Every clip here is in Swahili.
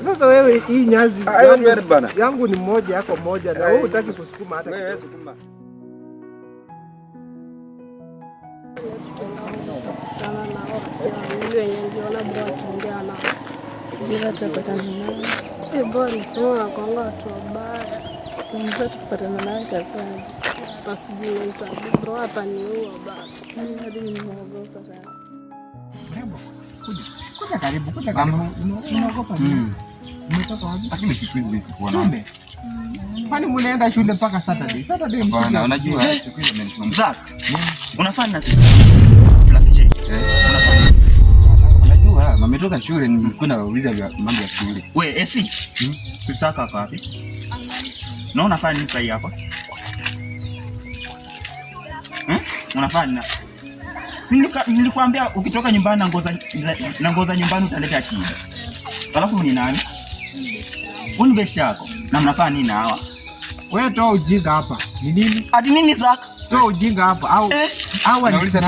Sasa wewe hii nyazi yangu ni moja yako moja na wewe hutaki kusukuma hata kidogo. Wewe sukuma. Kuja karibu. Unaogopa nini? Umetoka wapi? Lakini siwezi kuona. Kwani mnaenda shule mpaka Saturday? Saturday mbona unajua Zak. Unafanya na sisi. Unajua mametoka shule nilikuwa nauliza mambo ya shule. Wewe AC? Sister kaka wapi? Na unafanya nini sasa hapa? Unafanya nilikwambia ukitoka nyumbani na ngoza nyumbani utaleta shida. Alafu ni nani? Wewe best yako. Na mnafanya nini hawa? Wewe toa ujinga hapa. Ni nini? Ati nini Zaka? Toa ujinga hapa au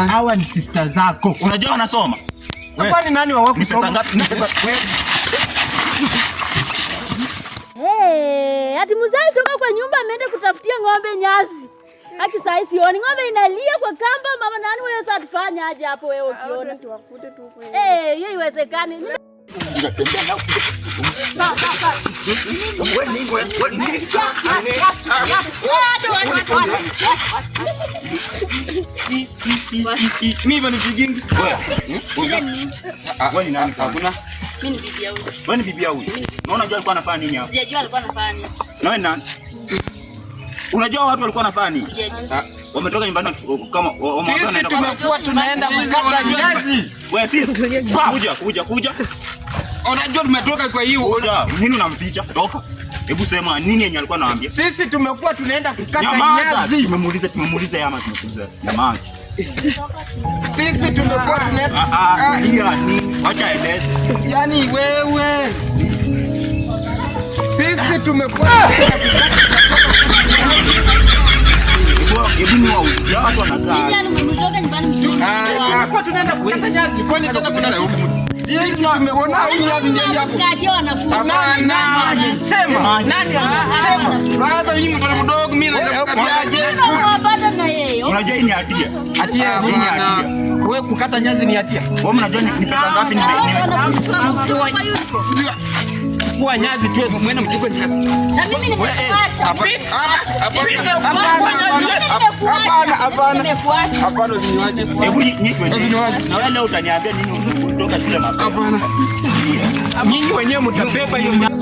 hawa ni sister zako. Unajua wanasoma? Hapa ni nani wako kusoma? Ati mzee toka kwa nyumba ameenda kutafutia ng'ombe nyasi. Haki saa sioni ng'ombe inalia kwa kamba, mama nani wewe sasa tufanye aje hapo wewe ukiona? Tuwakute tu kwa. Hiyo iwezekani. Mimi bado nipigingi. Wewe ni nani? Hakuna. Mimi ni bibi yao. Wewe ni bibi yao. Unaona jua alikuwa anafanya nini hapo? Sijajua alikuwa anafanya nini. Na wewe nani? Unajua watu walikuwa wanafanya nini? Wametoka nyumbani kama wameona sisi tumekuwa tunaenda kukata nyasi. Wewe sisi kuja. Unajua tumetoka kwa hiyo. Kuja. Nini unamficha? Toka. Hebu sema nini yenye alikuwa anawaambia? Sisi tumekuwa tunaenda kukata nyasi. Tumeuliza tumemuuliza. Jamaa. Sisi tumekuwa tunaenda nini? Acha eleze. Yaani wewe. Sisi tumekuwa kwa tunaenda kukata nyasi. Kwani tena kuna huko. Sisi tumeona hii nyasi ndio hapo. Kati ya wanafunzi. Sema. Nani anasema? Sasa nyinyi mtoto mdogo mimi nakataje? Unapata na yeye. Unajua hii ni hatia. Hatia nini hatia? Wewe kukata nyasi ni hatia. Wewe mnajua ni pesa ngapi kwa nyasi tu mwende mchukue nyasi. Na mimi nimekuacha. Hapana usiniache. Hebu niache. Na wewe leo utaniambia nini kutoka shule mapema? Hapana. Nyinyi wenyewe mtabeba hiyo nyasi.